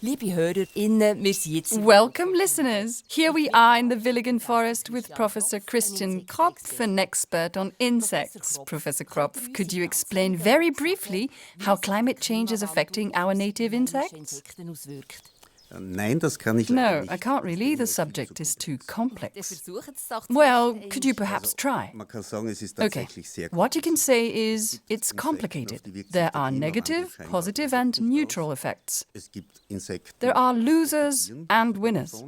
Liebe HörerInnen, wir sind jetzt... Welcome, listeners. Here we are in the Villigen Forest with Professor Christian KROPF, an expert on insects. Professor KROPF, could you explain very briefly how climate change is affecting our native insects? No, I can't really. The subject is too complex. Well, could you perhaps try? Okay, what you can say is it's complicated. There are negative, positive and neutral effects. There are losers and winners.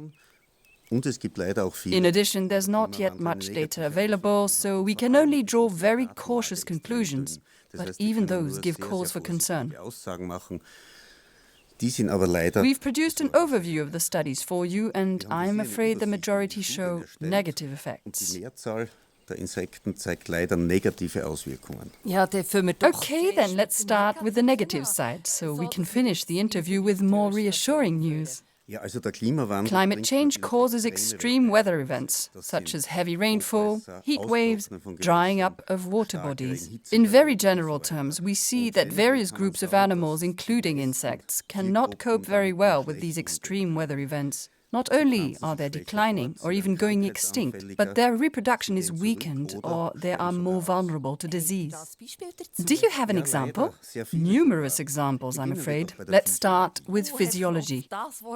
In addition, there's not yet much data available, so we can only draw very cautious conclusions, but even those give cause for concern. We've produced an overview of the studies for you, and I'm afraid the majority show negative effects. Okay, then let's start with the negative side, so we can finish the interview with more reassuring news. Climate change causes extreme weather events, such as heavy rainfall, heat waves, drying up of water bodies. In very general terms, we see that various groups of animals, including insects, cannot cope very well with these extreme weather events. Not only are they declining or even going extinct, but their reproduction is weakened or they are more vulnerable to disease. Do you have an example? Numerous examples, I'm afraid. Let's start with physiology.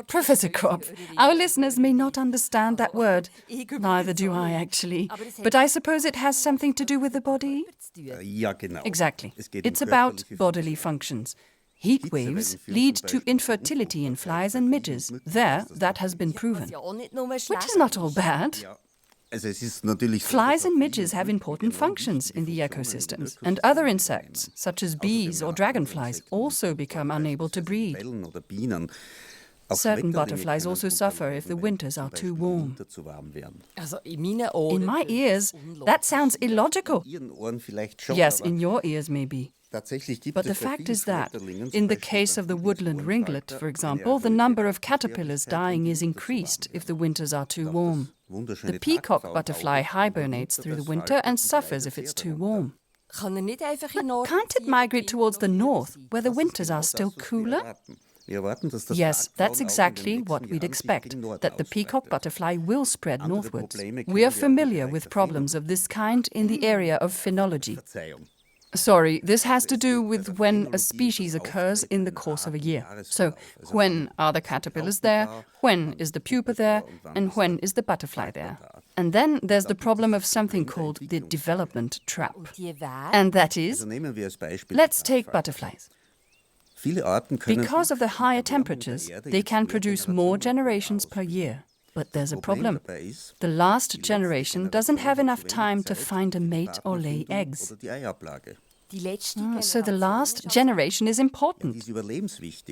Professor KROPF, our listeners may not understand that word. Neither do I, actually. But I suppose it has something to do with the body? Exactly. It's about bodily functions. Heat waves lead to infertility in flies and midges. There, that has been proven. Which is not all bad. Flies and midges have important functions in the ecosystems, and other insects, such as bees or dragonflies, also become unable to breed. Certain butterflies also suffer if the winters are too warm. In my ears, that sounds illogical. Yes, in your ears maybe. But the fact is that, in the case of the woodland ringlet, for example, the number of caterpillars dying is increased if the winters are too warm. The peacock butterfly hibernates through the winter and suffers if it's too warm. But can't it migrate towards the north, where the winters are still cooler? Yes, that's exactly what we'd expect, that the peacock butterfly will spread northwards. We are familiar with problems of this kind in the area of phenology. Sorry, this has to do with when a species occurs in the course of a year. So, when are the caterpillars there, when is the pupa there, and when is the butterfly there? And then there's the problem of something called the development trap. And that is, let's take butterflies. Because of the higher temperatures, they can produce more generations per year. But there's a problem. The last generation doesn't have enough time to find a mate or lay eggs. So the last generation is important.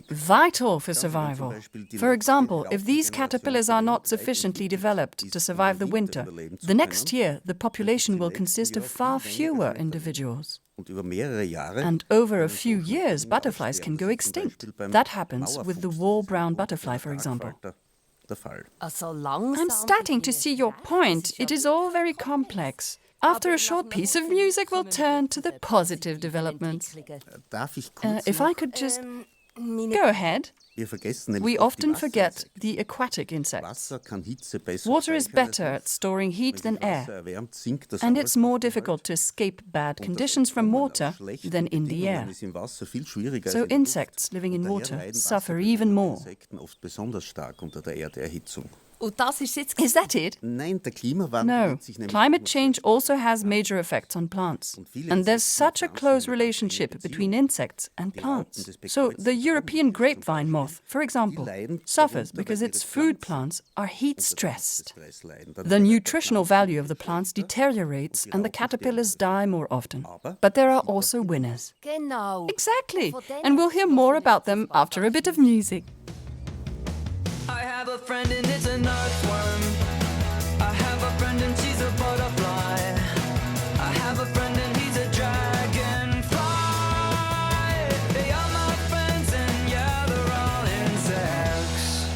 Vital for survival. For example, if these caterpillars are not sufficiently developed to survive the winter, the next year the population will consist of far fewer individuals. And over a few years, butterflies can go extinct. That happens with the wall-brown butterfly, for example. I'm starting to see your point. It is all very complex. After a short piece of music, we'll turn to the positive developments. If I could just... Go ahead. We often forget the aquatic insects. Water is better at storing heat than air, and it's more difficult to escape bad conditions from water than in the air. So insects living in water suffer even more. Is that it? No. Climate change also has major effects on plants. And there's such a close relationship between insects and plants. So the European grapevine moth, for example, suffers because its food plants are heat-stressed. The nutritional value of the plants deteriorates and the caterpillars die more often. But there are also winners. Exactly. And we'll hear more about them after a bit of music. I have a friend and it's an earthworm. I have a friend and she's a butterfly. I have a friend and he's a dragonfly. They are my friends and yeah, they're all insects.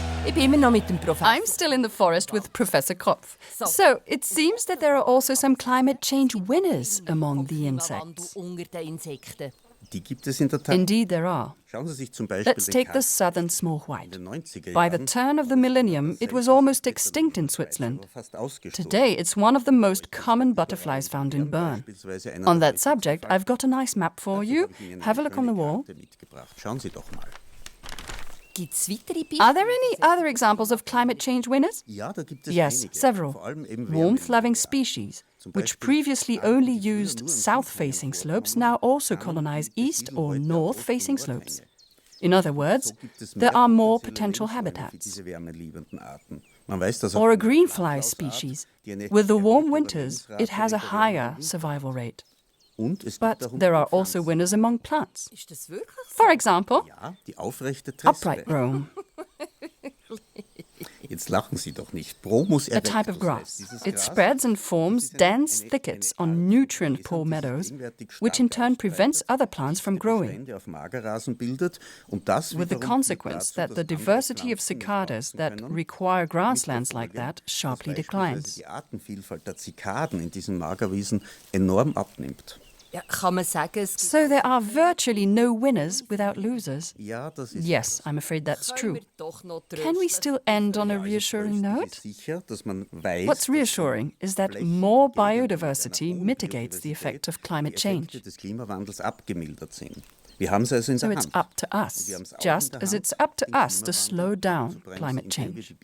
I'm still in the forest with Professor KROPF. So, it seems that there are also some climate change winners among the insects. Indeed, there are. Let's take the southern small white. By the turn of the millennium, it was almost extinct in Switzerland. Today, it's one of the most common butterflies found in Bern. On that subject, I've got a nice map for you. Have a look on the wall. Are there any other examples of climate change winners? Yes, several. Warmth-loving species, which previously only used south-facing slopes, now also colonize east or north-facing slopes. In other words, there are more potential habitats. Or a greenfly species. With the warm winters, it has a higher survival rate. But there are also winners among plants. For example, upright brome. A type of grass. It spreads and forms dense thickets on nutrient-poor meadows, which in turn prevents other plants from growing, with the consequence that the diversity of cicadas that require grasslands like that sharply declines. So there are virtually no winners without losers. Yes, I'm afraid that's true. Can we still end on a reassuring note? What's reassuring is that more biodiversity mitigates the effect of climate change. So it's up to us, just as it's up to us to slow down climate change.